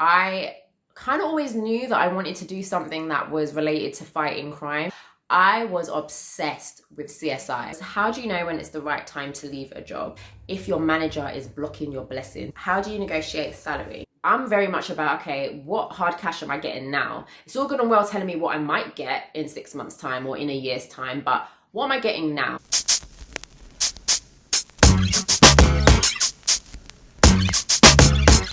I kind of always knew that I wanted to do something that was related to fighting crime. I was obsessed with CSI. How do you know when it's the right time to leave a job? If your manager is blocking your blessings, how do you negotiate salary? I'm very much about, okay, what hard cash am I getting now? It's all good and well telling me what I might get in 6 months' time or in a year's time, but what am I getting now?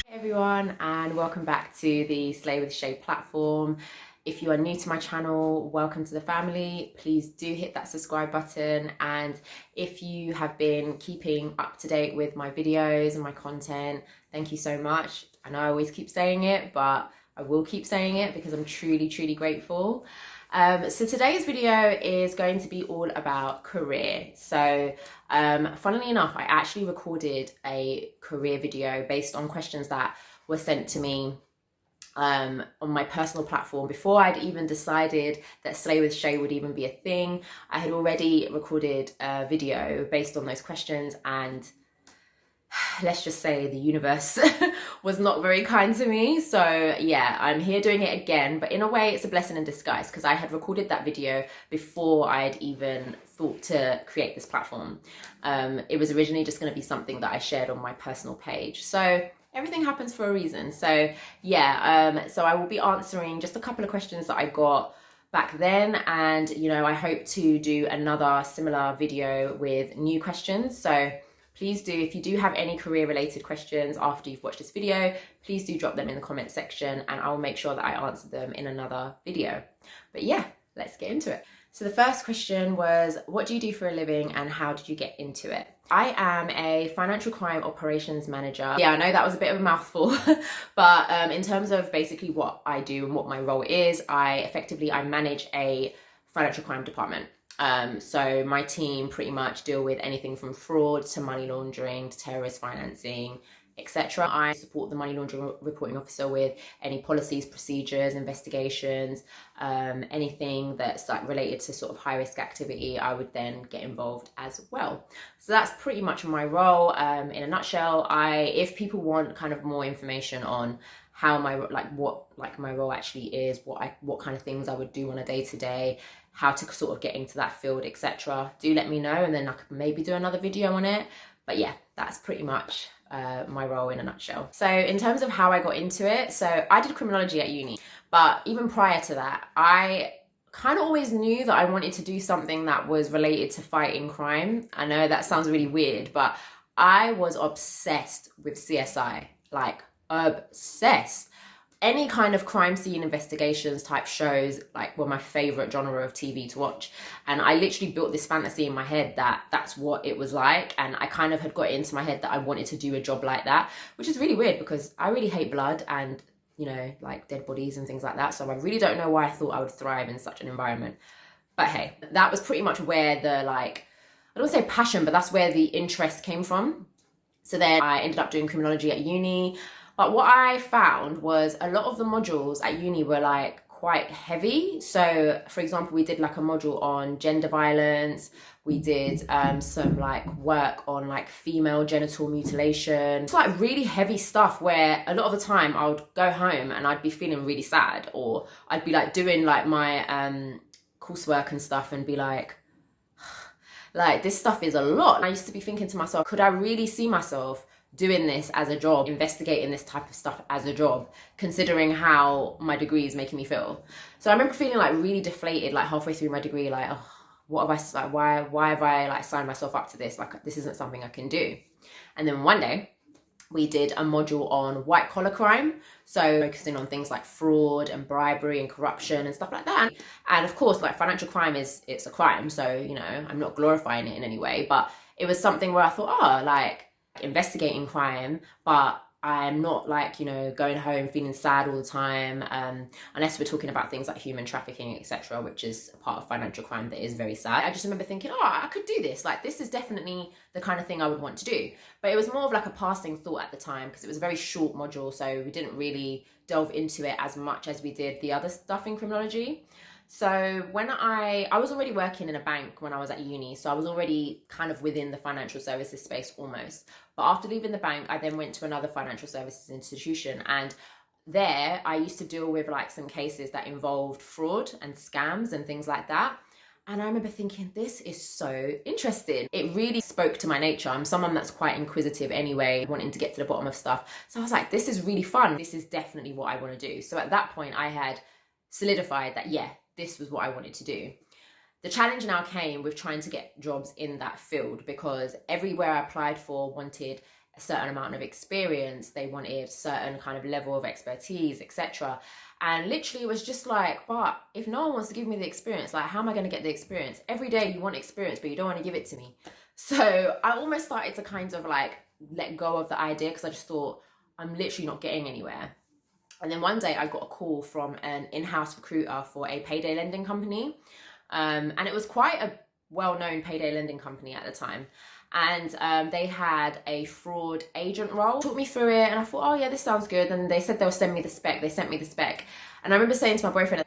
Hey everyone, and welcome back to the Slay with Shay platform. If you are new to my channel, welcome to the family. Please do hit that subscribe button, and if you have been keeping up to date with my videos and my content, thank you so much. I know I always keep saying it, but I will keep saying it because I'm truly grateful. So today's video is going to be all about career. So funnily enough, I actually recorded a career video based on questions that were sent to me on my personal platform before I'd even decided that Slay with Shay would even be a thing. I had already recorded a video based on those questions, and let's just say the universe was not very kind to me. So yeah, I'm here doing it again, but in a way it's a blessing in disguise because I had recorded that video before I had even thought to create this platform. It was originally just going to be something that I shared on my personal page. So everything happens for a reason. So yeah, so I will be answering just a couple of questions that I got back then, and you know, I hope to do another similar video with new questions. So please do, if you do have any career related questions after you've watched this video, please do drop them in the comment section and I'll make sure that I answer them in another video. But yeah, let's get into it. So the first question was, what do you do for a living and how did you get into it? I am a financial crime operations manager. Yeah, I know that was a bit of a mouthful, but in terms of basically what I do and what my role is, I manage a financial crime department. So my team pretty much deal with anything from fraud to money laundering to terrorist financing, etc. I support the money laundering reporting officer with any policies, procedures, investigations, anything that's like related to sort of high risk activity. I would then get involved as well. So that's pretty much my role. In a nutshell, if people want kind of more information on how what my role actually is, what kind of things I would do on a day-to-day, how to sort of get into that field, etc., do let me know, and then I could maybe do another video on it. But yeah, that's pretty much my role in a nutshell. So in terms of how I got into it, so I did criminology at uni, but even prior to that, I kind of always knew that I wanted to do something that was related to fighting crime. I know that sounds really weird, but I was obsessed with CSI, like obsessed. Any kind of crime scene investigations type shows like were my favorite genre of TV to watch, and I literally built this fantasy in my head that that's what it was like, and I kind of had got it into my head that I wanted to do a job like that, which is really weird because I really hate blood and, you know, like dead bodies and things like that. So I really don't know why I thought I would thrive in such an environment. But hey, that was pretty much where the, like, I don't say passion, but that's where the interest came from. So then I ended up doing criminology at uni. But what I found was a lot of the modules at uni were like quite heavy. So for example, we did like a module on gender violence. We did some like work on like female genital mutilation. It's like really heavy stuff where a lot of the time I would go home and I'd be feeling really sad, or I'd be like doing like my coursework and stuff and be like this stuff is a lot. And I used to be thinking to myself, could I really see myself doing this as a job, investigating this type of stuff as a job, considering how my degree is making me feel? So I remember feeling like really deflated, like halfway through my degree, like, oh, what have I, like, why have I like signed myself up to this? Like, this isn't something I can do. And then one day we did a module on white collar crime. So focusing on things like fraud and bribery and corruption and stuff like that. And of course, like financial crime it's a crime. So, you know, I'm not glorifying it in any way, but it was something where I thought, oh, like, investigating crime, but I'm not like, you know, going home feeling sad all the time, unless we're talking about things like human trafficking, etc., which is a part of financial crime that is very sad. I just remember thinking, oh, I could do this. Like, this is definitely the kind of thing I would want to do. But it was more of like a passing thought at the time because it was a very short module, so we didn't really delve into it as much as we did the other stuff in criminology. So when I was already working in a bank when I was at uni, so I was already kind of within the financial services space almost. But after leaving the bank, I then went to another financial services institution, and there I used to deal with like some cases that involved fraud and scams and things like that. And I remember thinking, this is so interesting. It really spoke to my nature. I'm someone that's quite inquisitive anyway, wanting to get to the bottom of stuff. So I was like, this is really fun. This is definitely what I want to do. So at that point, I had solidified that, yeah, this was what I wanted to do. The challenge now came with trying to get jobs in that field, because everywhere I applied for wanted a certain amount of experience. They wanted certain kind of level of expertise, etc. And literally it was just like, but if no one wants to give me the experience, like, how am I going to get the experience? Every day you want experience, but you don't want to give it to me. So I almost started to kind of like let go of the idea, because I just thought, I'm literally not getting anywhere. And then one day I got a call from an in-house recruiter for a payday lending company. And it was quite a well-known payday lending company at the time. And they had a fraud agent role. Took me through it and I thought, oh yeah, this sounds good. And they said they'll send me the spec. They sent me the spec. And I remember saying to my boyfriend,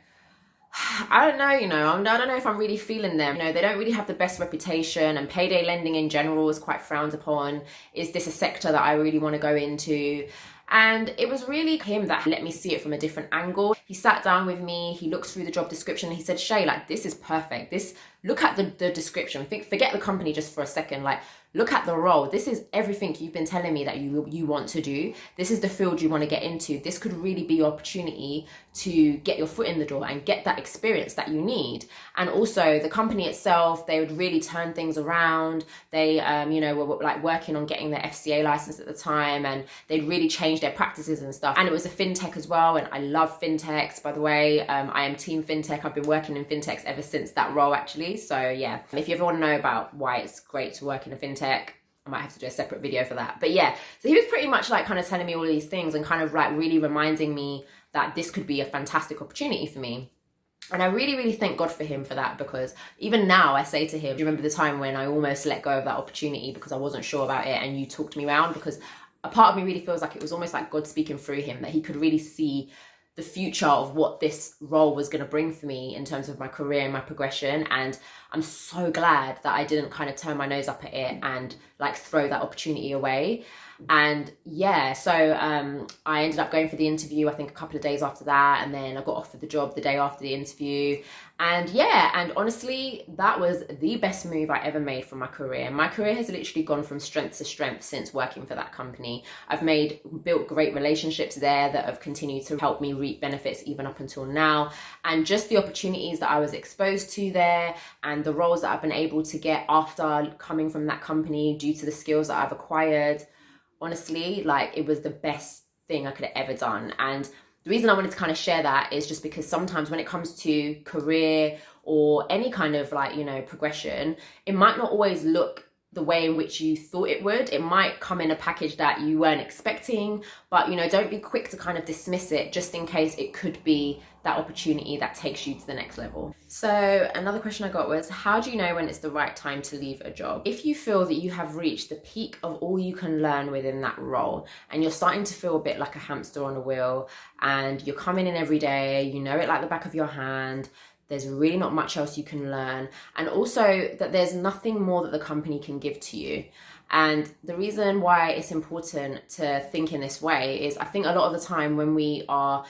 I don't know, I don't know if I'm really feeling them. They don't really have the best reputation, and payday lending in general is quite frowned upon. Is this a sector that I really want to go into? And it was really him that let me see it from a different angle. He sat down with me, he looked through the job description, he said, Shay, like, this is perfect. Look at the description. Forget the company just for a second. Like, look at the role. This is everything you've been telling me that you want to do. This is the field you want to get into. This could really be your opportunity to get your foot in the door and get that experience that you need. And also the company itself, they would really turn things around. They, were like working on getting their FCA license at the time, and they'd really changed their practices and stuff. And it was a fintech as well. And I love fintechs, by the way. I am team fintech. I've been working in fintechs ever since that role, actually. So yeah, if you ever want to know about why it's great to work in a fintech, I might have to do a separate video for that. But yeah, so he was pretty much like kind of telling me all these things and kind of like really reminding me that this could be a fantastic opportunity for me. And I really, really thank God for him for that, because even now I say to him, do you remember the time when I almost let go of that opportunity because I wasn't sure about it and you talked me around? Because a part of me really feels like it was almost like God speaking through him, that he could really see the future of what this role was going to bring for me in terms of my career and my progression. And I'm so glad that I didn't kind of turn my nose up at it and like throw that opportunity away. And yeah, so I ended up going for the interview, I think a couple of days after that, and then I got offered the job the day after the interview. And yeah, and honestly, that was the best move I ever made for my career. My career has literally gone from strength to strength since working for that company. I've built great relationships there that have continued to help me reap benefits even up until now. And just the opportunities that I was exposed to there, and the roles that I've been able to get after coming from that company due to the skills that I've acquired, honestly, like, it was the best thing I could have ever done. And the reason I wanted to kind of share that is just because sometimes when it comes to career or any kind of like, progression, it might not always look the way in which you thought it would. It might come in a package that you weren't expecting, but don't be quick to kind of dismiss it, just in case it could be that opportunity that takes you to the next level. So another question I got was, how do you know when it's the right time to leave a job? If you feel that you have reached the peak of all you can learn within that role, and you're starting to feel a bit like a hamster on a wheel, and you're coming in every day, you know it like the back of your hand, there's really not much else you can learn, and also that there's nothing more that the company can give to you. And the reason why it's important to think in this way is, I think a lot of the time when we are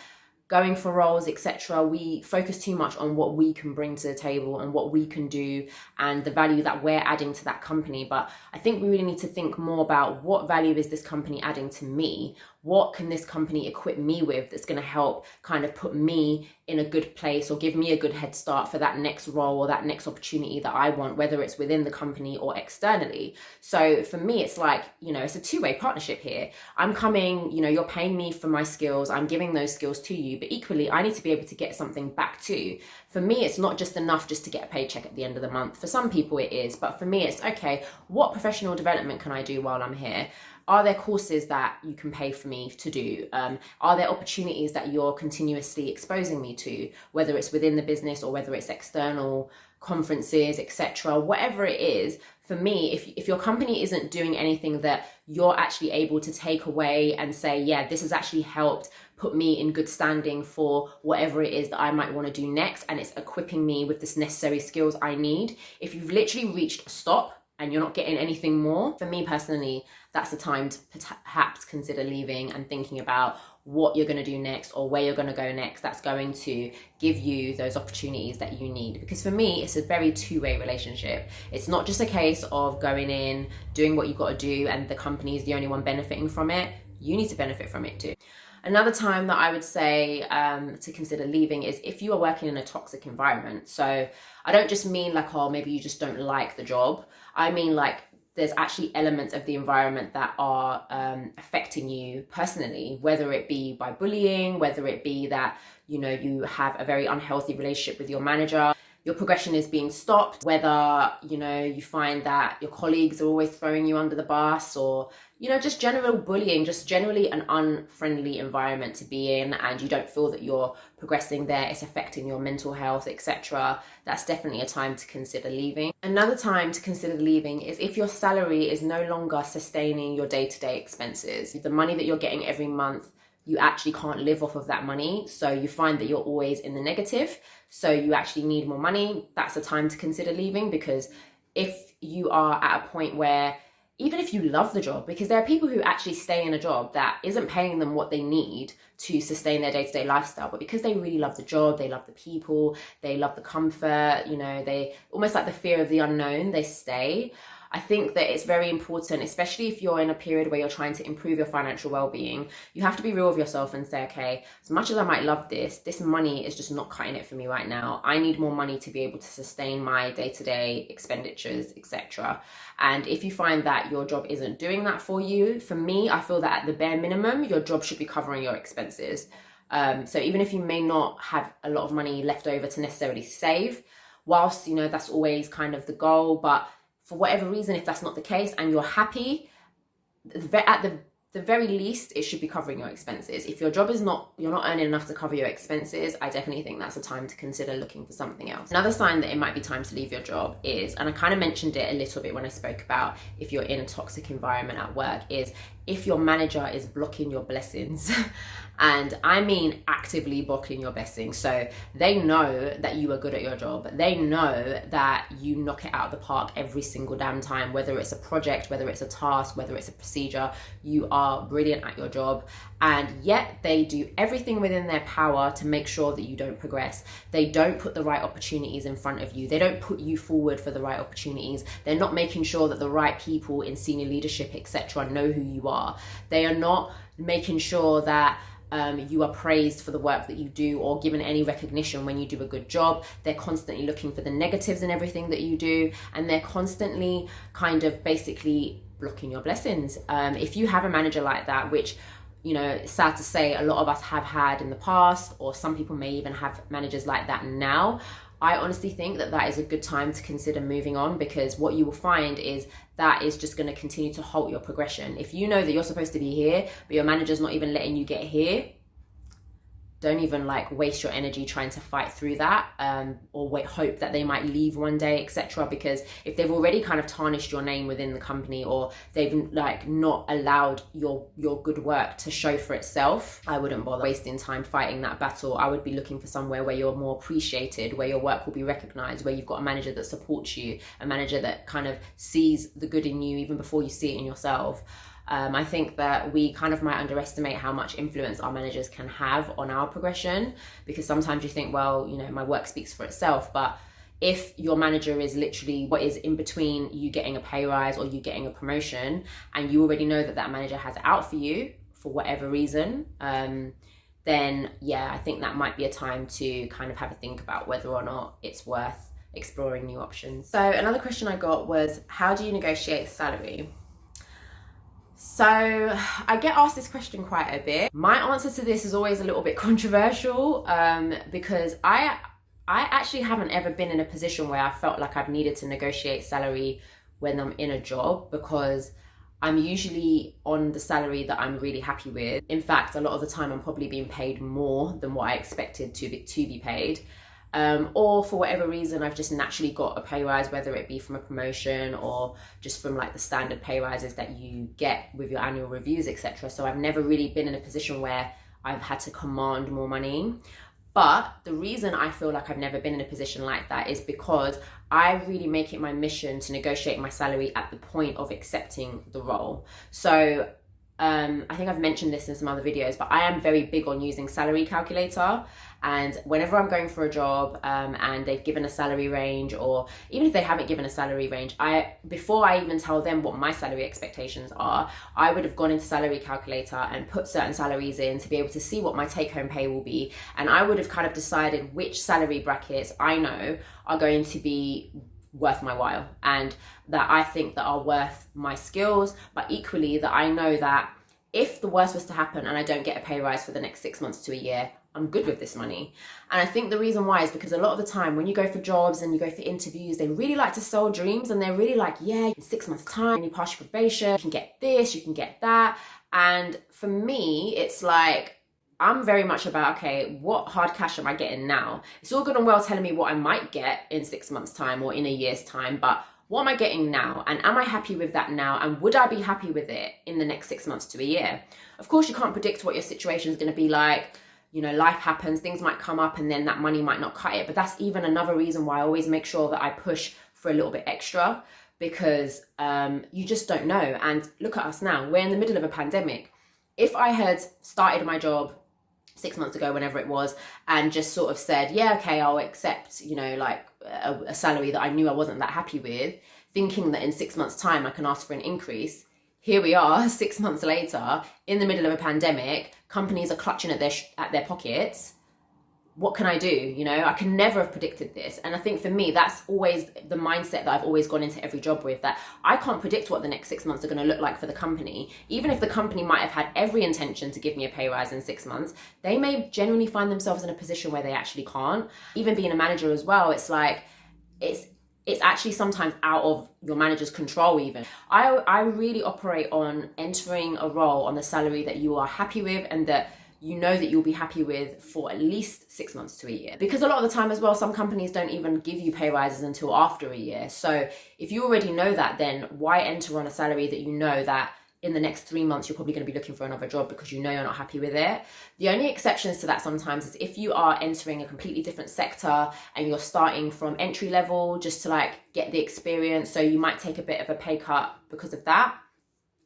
going for roles, etc., we focus too much on what we can bring to the table and what we can do and the value that we're adding to that company. But I think we really need to think more about, what value is this company adding to me? What can this company equip me with that's going to help kind of put me in a good place or give me a good head start for that next role or that next opportunity that I want, whether it's within the company or externally. So for me, it's like, it's a two-way partnership here. I'm coming, you're paying me for my skills, I'm giving those skills to you, but equally I need to be able to get something back too. For me, it's not just enough just to get a paycheck at the end of the month. For some people it is, but for me it's, okay, what professional development can I do while I'm here? Are there courses that you can pay for me to do? Are there opportunities that you're continuously exposing me to, whether it's within the business or whether it's external conferences, etc.? Whatever it is, for me, if your company isn't doing anything that you're actually able to take away and say, yeah, this has actually helped put me in good standing for whatever it is that I might want to do next, and it's equipping me with this necessary skills I need, if you've literally reached a stop and you're not getting anything more, for me personally, that's the time to perhaps consider leaving and thinking about what you're going to do next or where you're going to go next, that's going to give you those opportunities that you need. Because for me, it's a very two-way relationship. It's not just a case of going in, doing what you've got to do, and the company is the only one benefiting from it. You need to benefit from it too. Another time that I would say to consider leaving is if you are working in a toxic environment. So I don't just mean like, oh, maybe you just don't like the job. I mean like there's actually elements of the environment that are affecting you personally, whether it be by bullying, whether it be that, you know, you have a very unhealthy relationship with your manager, your progression is being stopped, whether, you know, you find that your colleagues are always throwing you under the bus, or, you know, just general bullying, just generally an unfriendly environment to be in, and you don't feel that you're progressing there, it's affecting your mental health, etc. That's definitely a time to consider leaving. Another time to consider leaving is if your salary is no longer sustaining your day-to-day expenses. The money that you're getting every month, you actually can't live off of that money, so you find that you're always in the negative, so you actually need more money. That's a time to consider leaving, because if you are at a point where, even if you love the job, because there are people who actually stay in a job that isn't paying them what they need to sustain their day-to-day lifestyle, but because they really love the job, they love the people, they love the comfort, you know, they almost like the fear of the unknown, they stay. I think that it's very important, especially if you're in a period where you're trying to improve your financial well-being, you have to be real with yourself and say, okay, as much as I might love this money is just not cutting it for me right now. I need more money to be able to sustain my day-to-day expenditures, etc. And if you find that your job isn't doing that for you, for me, I feel that at the bare minimum, your job should be covering your expenses. So even if you may not have a lot of money left over to necessarily save, whilst, you know, that's always kind of the goal, but for whatever reason, if that's not the case and you're happy, at the very least, it should be covering your expenses. If your job is you're not earning enough to cover your expenses, I definitely think that's a time to consider looking for something else. Another sign that it might be time to leave your job is, and I kind of mentioned it a little bit when I spoke about if you're in a toxic environment at work, is if your manager is blocking your blessings. And I mean actively blocking your blessings. So they know that you are good at your job. They know that you knock it out of the park every single damn time, whether it's a project, whether it's a task, whether it's a procedure, you are brilliant at your job. And yet they do everything within their power to make sure that you don't progress. They don't put the right opportunities in front of you. They don't put you forward for the right opportunities. They're not making sure that the right people in senior leadership, etc., know who you are. They are not making sure that you are praised for the work that you do or given any recognition when you do a good job. They're constantly looking for the negatives in everything that you do, and they're constantly kind of basically blocking your blessings. If you have a manager like that, which, you know, it's sad to say a lot of us have had in the past, or some people may even have managers like that now, I honestly think that that is a good time to consider moving on, because what you will find is that is just going to continue to halt your progression. If you know that you're supposed to be here, but your manager's not even letting you get here, don't even like waste your energy trying to fight through that, or hope that they might leave one day, etc. Because if they've already kind of tarnished your name within the company, or they've like not allowed your good work to show for itself, I wouldn't bother wasting time fighting that battle. I would be looking for somewhere where you're more appreciated, where your work will be recognized, where you've got a manager that supports you, a manager that kind of sees the good in you even before you see it in yourself. I think that we kind of might underestimate how much influence our managers can have on our progression, because sometimes you think, well, you know, my work speaks for itself. But if your manager is literally what is in between you getting a pay rise or you getting a promotion, and you already know that that manager has it out for you for whatever reason, then yeah, I think that might be a time to kind of have a think about whether or not it's worth exploring new options. So another question I got was, how do you negotiate salary? So I get asked this question quite a bit. My answer to this is always a little bit controversial, because I actually haven't ever been in a position where I felt like I've needed to negotiate salary when I'm in a job, because I'm usually on the salary that I'm really happy with. In fact, a lot of the time I'm probably being paid more than what I expected to be paid. Or for whatever reason, I've just naturally got a pay rise, whether it be from a promotion or just from like the standard pay rises that you get with your annual reviews, etc. So I've never really been in a position where I've had to command more money. But the reason I feel like I've never been in a position like that is because I really make it my mission to negotiate my salary at the point of accepting the role. So I think I've mentioned this in some other videos, but I am very big on using salary calculator. And whenever I'm going for a job and they've given a salary range, or even if they haven't given a salary range, before I even tell them what my salary expectations are, I would have gone into salary calculator and put certain salaries in to be able to see what my take home pay will be. And I would have kind of decided which salary brackets I know are going to be worth my while, and that I think that are worth my skills, but equally that I know that if the worst was to happen and I don't get a pay rise for the next 6 months to a year, I'm good with this money. And I think the reason why is because a lot of the time when you go for jobs and you go for interviews, they really like to sell dreams, and they're really like, yeah, in 6 months time, when you pass your probation, you can get this, you can get that. And for me, it's like, I'm very much about, okay, what hard cash am I getting now? It's all good and well telling me what I might get in 6 months time or in a year's time, but what am I getting now? And am I happy with that now? And would I be happy with it in the next 6 months to a year? Of course, you can't predict what your situation is going to be like. You know, life happens, things might come up, and then that money might not cut it. But that's even another reason why I always make sure that I push for a little bit extra, because you just don't know. And look at us now, we're in the middle of a pandemic. If I had started my job 6 months ago, whenever it was, and just sort of said, yeah, okay, I'll accept, you know, like a salary that I knew I wasn't that happy with, thinking that in 6 months time I can ask for an increase. Here we are 6 months later in the middle of a pandemic, companies are clutching at their pockets. What can I do? You know, I can never have predicted this. And I think for me, that's always the mindset that I've always gone into every job with, that I can't predict what the next 6 months are going to look like for the company. Even if the company might have had every intention to give me a pay rise in 6 months, they may genuinely find themselves in a position where they actually can't. Even being a manager as well, it's like, it's actually sometimes out of your manager's control even. I really operate on entering a role on the salary that you are happy with, and that you know that you'll be happy with for at least 6 months to a year. Because a lot of the time as well, some companies don't even give you pay rises until after a year. So if you already know that, then why enter on a salary that you know that in the next 3 months, you're probably going to be looking for another job because you know you're not happy with it. The only exceptions to that sometimes is if you are entering a completely different sector and you're starting from entry level just to like get the experience. So you might take a bit of a pay cut because of that.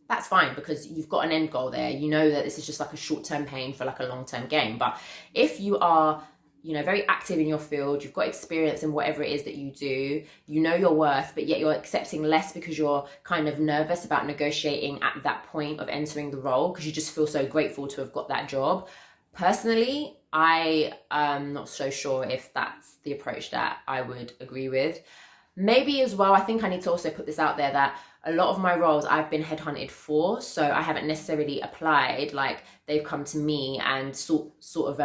That's fine, because you've got an end goal there. You know that this is just like a short-term pain for like a long-term gain. But if you are, you know, very active in your field, you've got experience in whatever it is that you do, you know your worth, but yet you're accepting less because you're kind of nervous about negotiating at that point of entering the role because you just feel so grateful to have got that job. Personally, I am not so sure if that's the approach that I would agree with. Maybe as well, I think I need to also put this out there that a lot of my roles I've been headhunted for, so I haven't necessarily applied, like they've come to me and sort of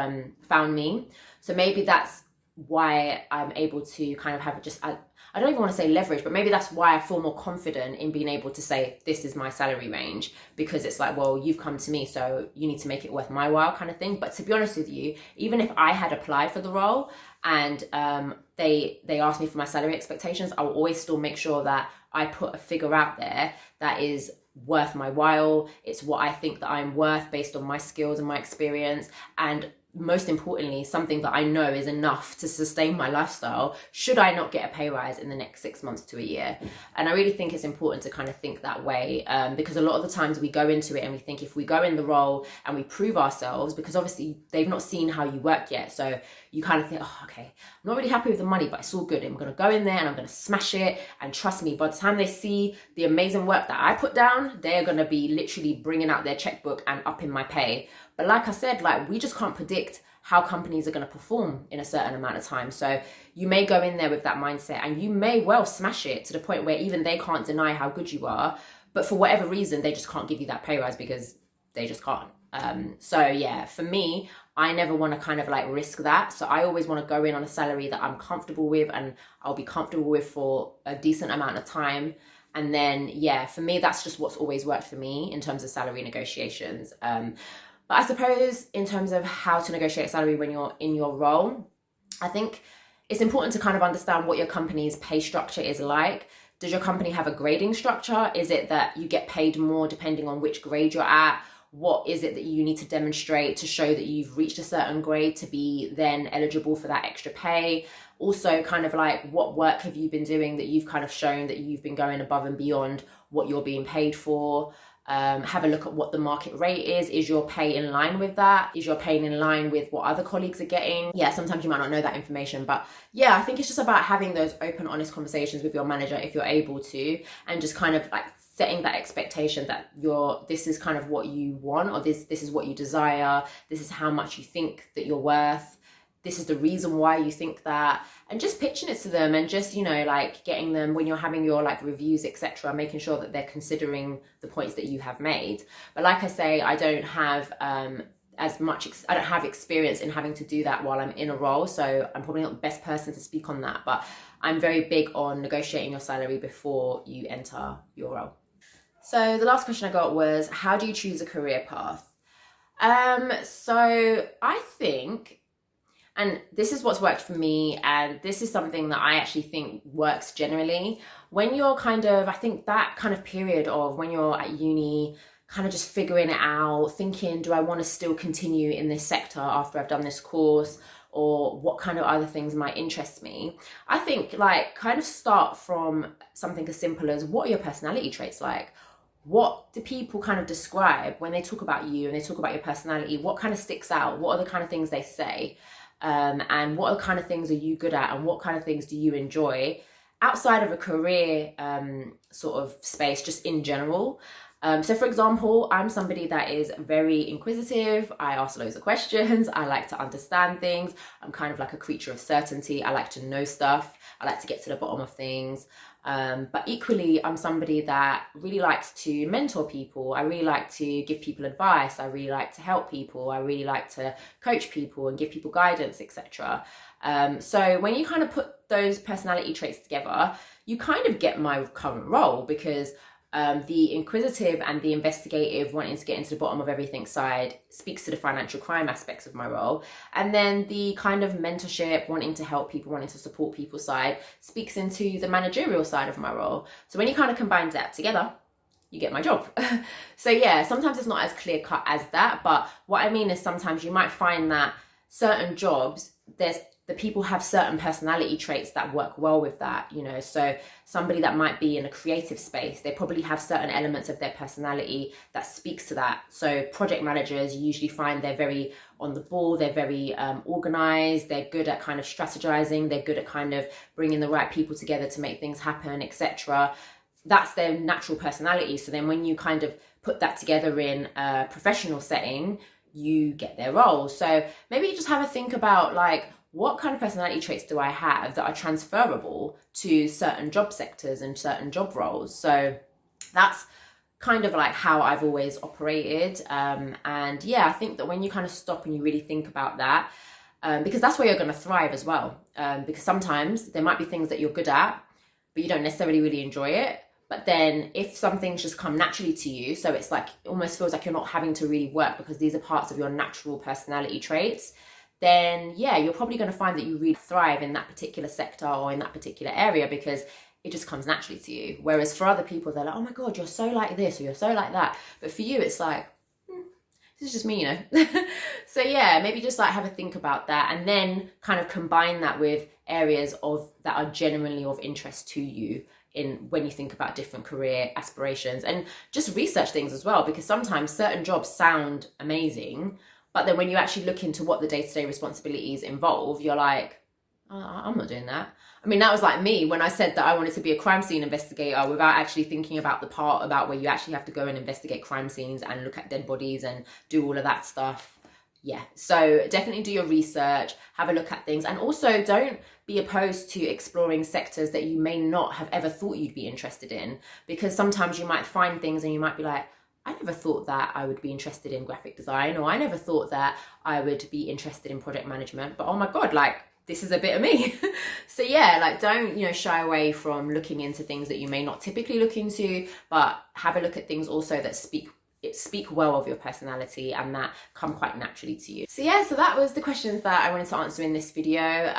found me. So maybe that's why I'm able to kind of have just, I don't even want to say leverage, but maybe that's why I feel more confident in being able to say, this is my salary range, because it's like, well, you've come to me, so you need to make it worth my while kind of thing. But to be honest with you, even if I had applied for the role and they asked me for my salary expectations, I will always still make sure that I put a figure out there that is worth my while. It's what I think that I'm worth based on my skills and my experience, and most importantly, something that I know is enough to sustain my lifestyle should I not get a pay rise in the next 6 months to a year. And I really think it's important to kind of think that way, because a lot of the times we go into it and we think if we go in the role and we prove ourselves, because obviously they've not seen how you work yet, so you kind of think, oh, okay, I'm not really happy with the money, but it's all good. I'm going to go in there and I'm going to smash it. And trust me, by the time they see the amazing work that I put down, they're going to be literally bringing out their checkbook and upping my pay. But like I said, like we just can't predict how companies are going to perform in a certain amount of time. So you may go in there with that mindset and you may well smash it to the point where even they can't deny how good you are. But for whatever reason, they just can't give you that pay rise because they just can't. So yeah, for me, I never want to kind of like risk that. So I always want to go in on a salary that I'm comfortable with and I'll be comfortable with for a decent amount of time. And then, yeah, for me, that's just what's always worked for me in terms of salary negotiations. But I suppose in terms of how to negotiate a salary when you're in your role, I think it's important to kind of understand what your company's pay structure is like. Does your company have a grading structure? Is it that you get paid more depending on which grade you're at? What is it that you need to demonstrate to show that you've reached a certain grade to be then eligible for that extra pay? Also, kind of like, what work have you been doing that you've kind of shown that you've been going above and beyond what you're being paid for? Have a look at what the market rate is. Is your pay in line with that? Is your pay in line with what other colleagues are getting? Yeah, sometimes you might not know that information, but yeah, I think it's just about having those open, honest conversations with your manager if you're able to, and just kind of like setting that expectation that this is kind of what you want, or this is what you desire, this is how much you think that you're worth, this is the reason why you think that, and just pitching it to them, and just, you know, like getting them, when you're having your like reviews, etc., making sure that they're considering the points that you have made. But like I say, I don't have I don't have experience in having to do that while I'm in a role, so I'm probably not the best person to speak on that, but I'm very big on negotiating your salary before you enter your role. So the last question I got was, how do you choose a career path? So I think, and this is what's worked for me, and this is something that I actually think works generally, when you're kind of, I think that kind of period of when you're at uni, kind of just figuring it out, thinking, do I want to still continue in this sector after I've done this course, or what kind of other things might interest me? I think like kind of start from something as simple as, what are your personality traits like? What do people kind of describe when they talk about you and they talk about your personality? What kind of sticks out? What are the kind of things they say? And what are kind of things are you good at, and what kind of things do you enjoy outside of a career sort of space, just in general? So for example, I'm somebody that is very inquisitive. I ask loads of questions. I like to understand things. I'm kind of like a creature of certainty. I like to know stuff. I like to get to the bottom of things. But equally, I'm somebody that really likes to mentor people. I really like to give people advice. I really like to help people. I really like to coach people and give people guidance, etc. So when you kind of put those personality traits together, you kind of get my current role, because the inquisitive and the investigative, wanting to get into the bottom of everything side, speaks to the financial crime aspects of my role. And then the kind of mentorship, wanting to help people, wanting to support people side, speaks into the managerial side of my role. So when you kind of combine that together, you get my job. So yeah, sometimes it's not as clear cut as that, but what I mean is sometimes you might find that certain jobs, the people have certain personality traits that work well with that, you know. So somebody that might be in a creative space, they probably have certain elements of their personality that speaks to that. So project managers, you usually find they're very on the ball, they're very organized, they're good at kind of strategizing, they're good at kind of bringing the right people together to make things happen, etc. That's their natural personality. So then when you kind of put that together in a professional setting, you get their role. So maybe you just have a think about, like, what kind of personality traits do I have that are transferable to certain job sectors and certain job roles? So that's kind of like how I've always operated. And yeah, I think that when you kind of stop and you really think about that, because that's where you're going to thrive as well. Because sometimes there might be things that you're good at, but you don't necessarily really enjoy it. But then if some things just come naturally to you, so it's like, it almost feels like you're not having to really work because these are parts of your natural personality traits, then yeah, you're probably going to find that you really thrive in that particular sector or in that particular area, because it just comes naturally to you. Whereas for other people, they're like, oh my God, you're so like this, or you're so like that. But for you, it's like, this is just me, you know. So yeah, maybe just like have a think about that, and then kind of combine that with areas that are genuinely of interest to you when you think about different career aspirations, and just research things as well, because sometimes certain jobs sound amazing, but then when you actually look into what the day-to-day responsibilities involve, you're like, I'm not doing that. I mean, that was like me when I said that I wanted to be a crime scene investigator without actually thinking about the part about where you actually have to go and investigate crime scenes and look at dead bodies and do all of that stuff. Yeah, so definitely do your research, have a look at things, and also don't be opposed to exploring sectors that you may not have ever thought you'd be interested in, because sometimes you might find things and you might be like, I never thought that I would be interested in graphic design, or I never thought that I would be interested in project management, but oh my God, like, this is a bit of me. So yeah, like, don't, you know, shy away from looking into things that you may not typically look into, but have a look at things also that speak well of your personality and that come quite naturally to you. So yeah, so that was the questions that I wanted to answer in this video.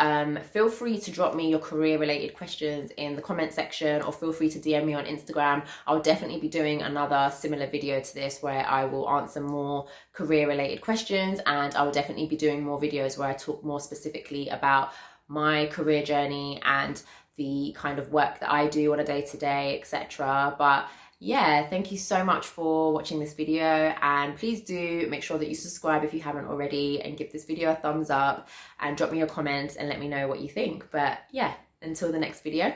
Feel free to drop me your career related questions in the comment section, or feel free to DM me on Instagram. I'll definitely be doing another similar video to this where I will answer more career related questions, and I will definitely be doing more videos where I talk more specifically about my career journey and the kind of work that I do on a day-to-day, etc. But yeah, thank you so much for watching this video, and please do make sure that you subscribe if you haven't already, and give this video a thumbs up and drop me your comments and let me know what you think. But yeah, until the next video,